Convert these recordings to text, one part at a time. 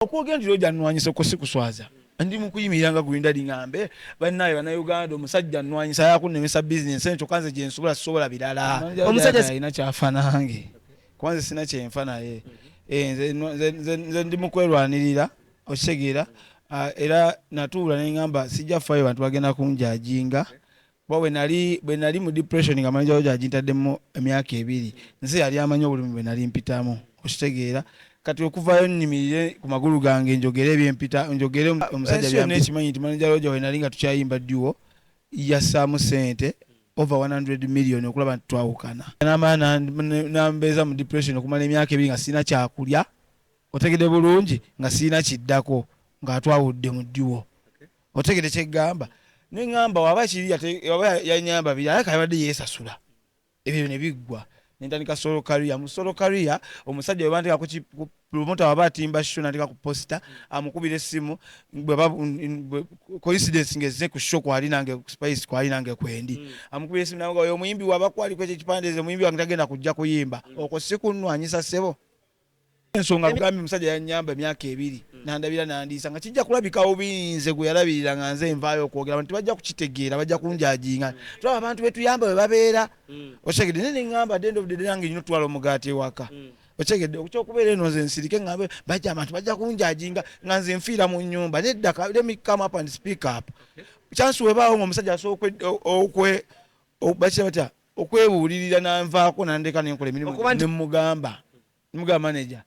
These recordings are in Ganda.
okwogendera ojjanwanyisa ko sikuswaza ndi mukuyimiranga kulinda lingambe bannaye bannayuganda omusajja nnwanyisa yakunnemesa bizinesi ekyo kanze gye sobola birala omusajja alina kyafa nange kwanze sina kyenfa naye nze ndi mukwerwanirira okitegeera era natuula neŋŋamba sijja faayo bantu bagenda kunjajinga kuba bwe nali mu depression nga manager wo gyagintaddemu emyaka 2 nze yali amanyi obulumi bwe nali mpitamu okitegeera kati okuvayo nnimirire ku magulu gange njogere ebyempita njogere omusajja n'ekimanyi nti manager Roger we nali nga tukyayimba duo yassaamu ssente over 100 million okulaba nti twawukana nambeeza mu depression okumala emyaka 2 nga sirina kyakulya otegedde bulungi nga sirina kiddako nga twawudde mu duo otegedde kyeggamba neŋŋamba waba kiri yanyamba biri alaka yabadde yeesasula ebyo ne biggwa nentandika solo career mu solo career omusajja we bandika ku promoter waba atimba show nandika ku poster amukubira essimu coincidence ngeze ku show kwali nange space kwali nange kwendi amukubira essimu nawe oyo muyimbi waba kwali kweche kipandeze muyimbi wange tagenda kujja kuyimba okwo sikunwanyisa sebo ensonga kugambi musajja yanyamba emyaka 2 nandabira nandisa nga kijja kulabika obinze gwe yalabirira nga nze envaayo okwogera abantu bajja kukitegeera bajja kunjajinga tulaba abantu betuyamba bwe babeera okyegedde nene ngamba at the end of the day nange nyino twala omugaati ewaka okyegedde okyokubeera eno nze nsirike nga bajja abantu bajja kunjajinga nga nze nfiira mu nnyumba nedda let me come up and speak up chance webaawo ng'omusajja asooka bakira okwebuulirira nanvaako nandeka nenkola emirimu nemugamba manager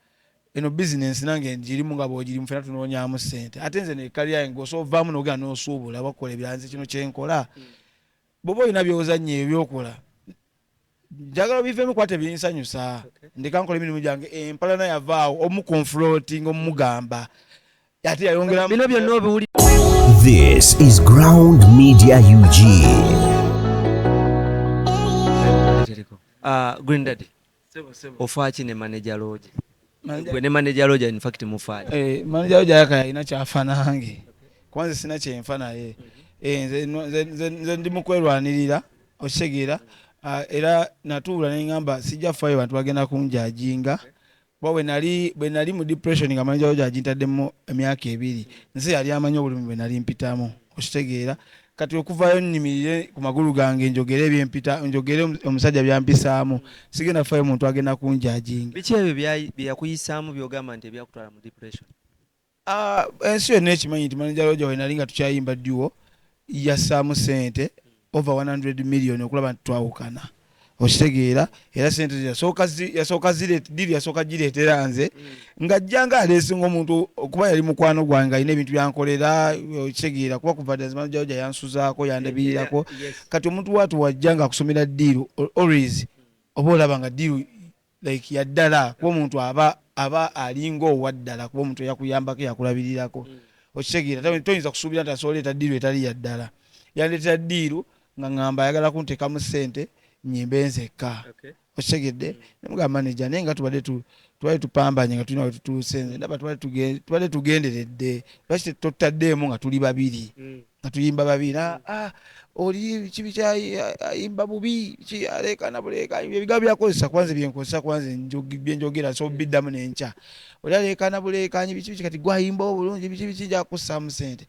eno business nange njirimu nga bwogirimu fena tunoonyaamu ssente ate nze ne career yange osovaamu n'ogenda n'osuubula bakola ebiranze kino kyenkola bwoba olina byozannya ebyokola njagala obiveemu kwate binsanyusa ndeka nkola emirimu gyange empalana yavaawo omuconfronting omumugamba ate yayongera bino byonna obiwuli. This is Ground Media UG. Green Daddy ofaaki ne manager Roger gwe ne manager Roger in fact mufaaki manager Roger yalina kyafa nange kwanze sina kyenfa naye nze ndi mukwerwanirira okitegeera era natuula neŋŋamba sijja faayo bantu bagenda kunjajinga kuba bwe nali mu depression nga manager Roger agintaddemu emyaka 2 nze yali amanyi obulumi bwe nali mpitamu okitegeera kati okuvayo nnimirire ku magulu gange njogere ebyempita njogere omusajja byampisaamu sigenda faayo muntu agenda kunjajinga. Biki ebyo byakuyisaamu byogamba nti ebyakutwala mu depression? Ensi yonna ekimanyi nti manager Roger we nali nga tukyayimba duo yassaamu ssente over 100 million okulaba nti twawukana okitegeera era sente yasooka gireetera nze nga jjanga aleesinga omuntu okuba yali mukwano gwange alina ebintu byankolera okitegeera kuba kuva dda manager Roger yansuzaako yandabirirako kati omuntu waatu wajjanga akusomera ddiiru always oba olaba nga ddiiru like yaddala kuba omuntu aba alinga owaddala kuba omuntu yakuyambako yakulabirirako okitegeera toyinza kusuubira nti asobola oleeta ddiiru etali yaddala yandeetera ddiiru nga ŋŋamba ayagala kunteekamu ssente nnyimbe nzekka okitegeedde nemugamba manager naye nga tubadde tupambanye nga tulina we tutuuse ndaba tubadde tugenderedde lwaki totaddeemu nga tuli babiri nga tuyimba babiri oli kibi kyayimba bubi alekana buleka ebigambo byakozesa kwanze byenkozesa kwanze byenjogera so biddamu n'enkya oli alekana bulekanyi biki kati gwayimba obulungi biki jakussaamu ssente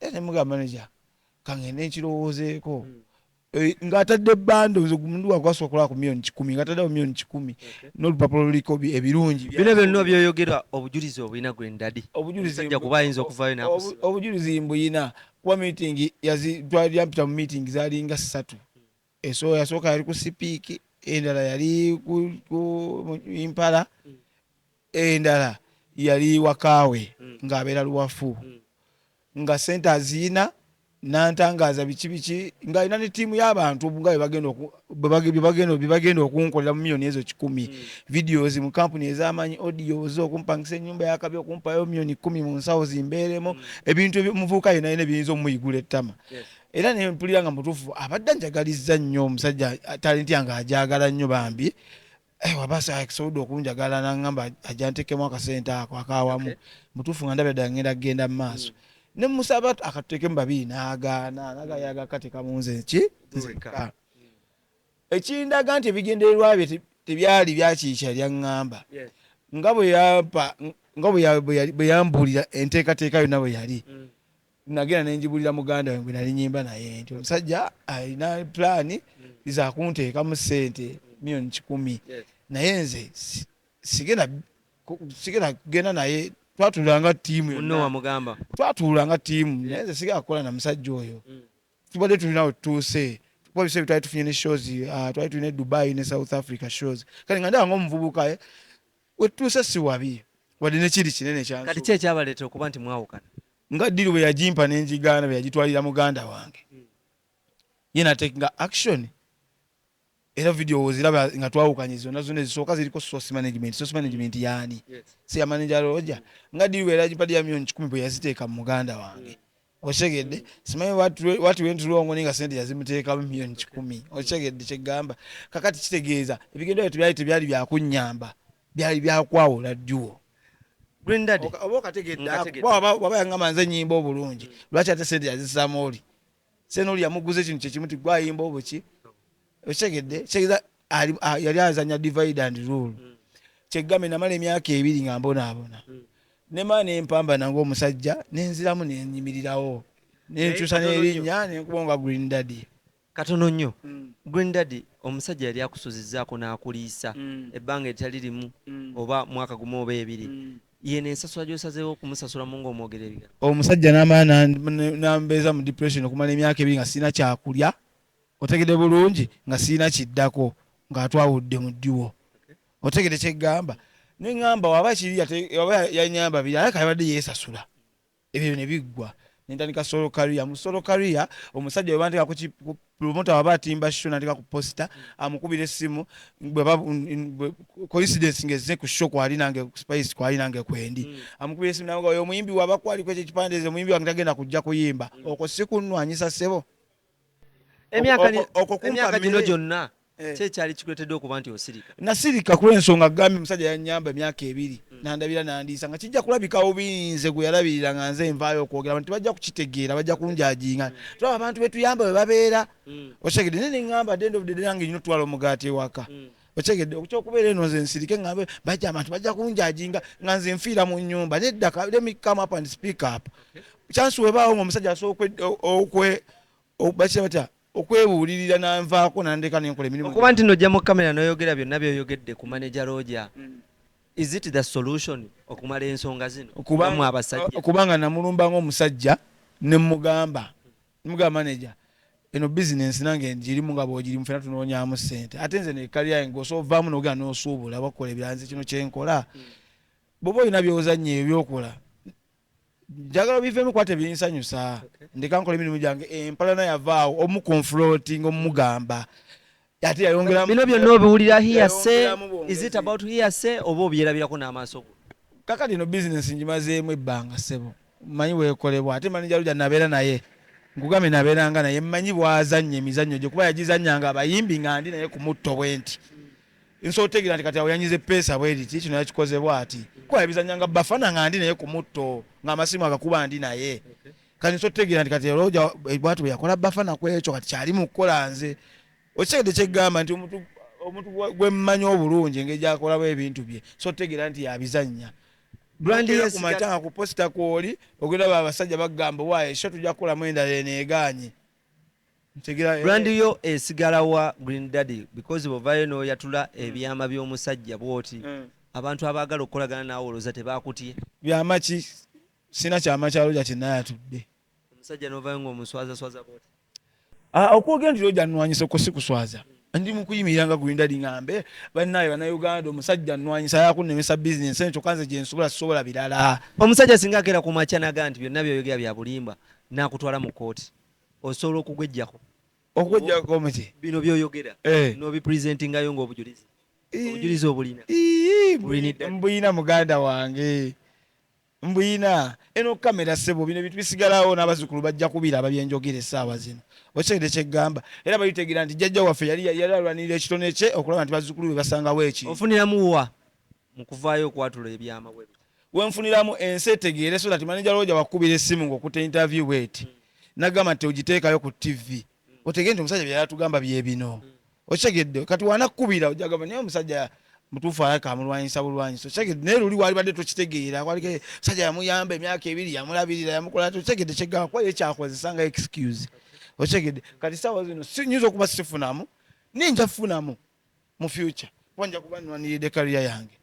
era nemugamba manager kangende nkirowoozeeko ng'atadde bando omuntu wakwasokola ku million 10 ng'ataddewo million 10 n'olupapula luliko ebirungi bino byonna byoyogera obujulizi obulina Green Daddy obujulizi kuba ayinza okuvaayo n'akusa obujulizi mbuyina kuba meeting yampita mu meeting zaalinga 3 yasooka yali ku sipiiki endala yali ku impala endala yali wakaawe ng'abeera luwafu nga sente aziina nantangaza biki nga ina ne tiimu y'abantu nga bagenda okunkolera mu million ezo 10 videos mu company ez'amanyi audios okumpangisa ennyumba y'akabi okumpayo million 10 mu nsawo zimbeeremu ebintu eby'omuvubuka yenna yina ebiyinza omuyigula ettama era ne mpulira nga mutuufu abadde njagalizza nnyo omusajja talenti yange ajagala nnyo bambi wabasa akisobodde okunjagala naŋŋamba ajantekemu akasente ako akawamu mutuufu nga ndabya ddala ngenda kugenda mu maaso ne musaba akatuteekemu babiri n'agaana yagakateeka mu nze nzekka ekindaga nti ebigendererwa bye tebyali byakiikya lyaŋŋamba nga bwe yampa nga bwe yambulira enteekateeka yonna bwe yali nagenda nenjibulira muganda we nali nyimba naye nti omusajja alina pulaani iza kunteeka mu ssente milioni 100 naye nze sigenda kugenda naye twatuulanga ttiimu twatuulanga ttiimu naye nze sigenda kukola na musajja oyo tubadde tulina we tutuuse tukolesa ebitwali tufunye ne shows twali tulina Dubai ne South Africa shows kale nga ndaba ng'omuvubuka we tutuuse si wabi wadde nekiri kinene kyansu kati ki ekyabaleetera okuba nti mwawukana nga ddiru bwe yagimpa n'enjigaana bwe yagitwalira muganda wange ye natekinga action era video oziraba nga twawukanye zonna zonna ezisooka ziriko source management yaani si ya manager Roger nga ddiru bwe yagipadde milioni 10 bwe yaziteeka mu muganda wange otegedde simanyi watu went wrong nga sente yazimuteekamu milioni 10 otegedde kyegamba kakati kitegeeza ebigendo bye tebyali byakunnyamba byali byakwawula dduo Green Daddy oba okategedde waba yangamba nze nnyimba obulungi lwaki ate sente yazisaamu oli sente oli yamuguza ekintu kyekimu ti gwayimba obuki otegedde kyegeza yali azanya divide and rule kyegambe namala emyaka 2 nga mbonaabona nemala nempamba nange omusajja nenziramu nenyimirirawo nenkyusa n'erinnya nenkubonga Green Daddy katono nnyo Green Daddy omusajja yali akusuzizzaako n'akuliisa ebbanga eritali limu oba mwaka gumu oba 2 yene ensasula gy'osazeewo okumusasulamu ng'omwogera ebigambo omusajja n'amala nambeeza mu depression okumala emyaka 2 nga sirina kyakulya otegedde bulungi nga sirina kiddako ng'atwawudde mu ddiwo otegedde kyeggamba neŋŋamba waba kiri yanyamba biri aleka yabadde yeesasula ebyo ne biggwa nentandika solo career mu solo career omusajja we bandika ku promoter waba atimba show nandika ku poster amukubira essimu coincidence ngeze ku show kwali nange spice kwali nange kwendi amukubira essimu nawe oyo muyimbi waba kwali kweche kipandeze muyimbi wange tagenda kujja kuyimba okwo sikunwanyisa sebo emyaka gino gyonna kyali kikuletedde okuba nti osirika nasirika kulw'ensonga gambi musajja yanyamba emyaka 2 nandabira nandiisa nga kijja kulabikawo binze gwe yalabirira nga nze nvaayo okwogera nti bajja kukitegeera bajja kunjajinga tulaba abantu betuyamba bwe babeera otegedde ne neŋŋamba at the end of the day nange nyina otwala omugaati ewaka otegedde okyokubeera eno nze nsirike nga bajja abantu bajja kunjajinga nga nze nfiira mu nnyumba nedda let me come up and speak up chance webaawo ng'omusajja asooka bakira batya okwebuulirira nanvaako nandeka nenkola emirimu okuba nti nojja mu kamera n'oyogera byonna byoyogedde ku manager Roger is it the solution okumala ensonga zino okubamu abasajja okubanga namulumba ng'omusajja nemugamba manager eno business nange njirimu nga bwogirimu fena tunoonyaamu ssente ate nze nekali yange osovaamu n'ogenda n'osuubula bakola ebiranze kino kyenkola bwoba olina byozannya ebyokola njagala bivemu kwate binsanyusa ndeka nkola emirimu gyange empalana yavaawo omuconfronting omugamba ate yayongera bino byonna obiwulira hearsay is it about hearsay oba obyerabirako n'amaaso go kakati ino business ngimazeemu ebbanga ssebo mmanyi weekolebwa ate manager Roger nabeera naye nkugambe nabeeranga naye mmanyi bwazannya emizannyo gye kuba yagizannyanga abayimbi nga ndi naye ku mutto bwenti nso otegeera nti kati awo yanyize peesa bweriti kino yakikoze bwati kuba yabizannyanga bafana nga ndi naye ku mutto ng'amasimu agakuba ndi naye kati nso otegeera nti kati Roger bwati bwe yakola bafana ku ekyo kati kyali mu kukola nze okitegedde kyeggamba nti omuntu gwe mmanyi obulungi engeri gyakolamu ebintu bye so otegeera nti yabizannya kumatanga ku posita kwoli ogenda abasajja bagamba waaye esho tujja kukolamu endala eneeganye brand yo esigala wa Green Daddy because bovaayo n'oyatula ebyama by'omusajja bwoti abantu abaagala okukolagana naawe olowooza tebakutye byama ki sina kyama kya Roger kinayatudde omusajja n'ovaayo ng'omuswazaswaza bwoti okwogera nti Roger nnwanyisa okwo si kuswaza ndi mukuyimirira nga Green Daddy ngambe bannaye bannayuganda omusajja nnwanyisa yakunnemesa bizinesi eno kyokka nze gye nsobola birala omusajja singa akeera ku makya naga nti byonna byoyogera bya bulimba n'akutwala mu kooti osobola okugwejjako muki bino byoyogera n'obipresentingayo ng'obujulizi obujulizi obulina mbuyina muganda wange mbuyina eno kamera ssebo bino bintu bisigalawo n'abazzukulu bajja kubiraba byenjogera essaawa zino okitegedde kyeggamba era balitegeera nti jjajja waffe yali alwanirira ekitone kye okulaba nti bazzukulu be basangawo ekintu ofuniramu wa mu kuvaayo okwatula ebyama bwe wenfuniramu ensi etegeere so that manager Roger wakubira essimu ng'okutta interview bweti nagamba nti ogiteekayo ku TV otegere nti omusajja byeyatugamba bye bino okitegedde kati wanakubira ojagamba naye omusajja mutuufu alaka amulwanyisa bulwanyisa okitegedde naye luli wali badde tokitegeera waliko sajja yamuyamba emyaka 2 yamulabirira yamukola tokitegedde kyegamba kuba ye kyakozesa nga excuse okitegedde kati saawa zino sinyinza okuba sifunamu ninja funamu mu future kuba nja kuba nnwaniridde kaliya yange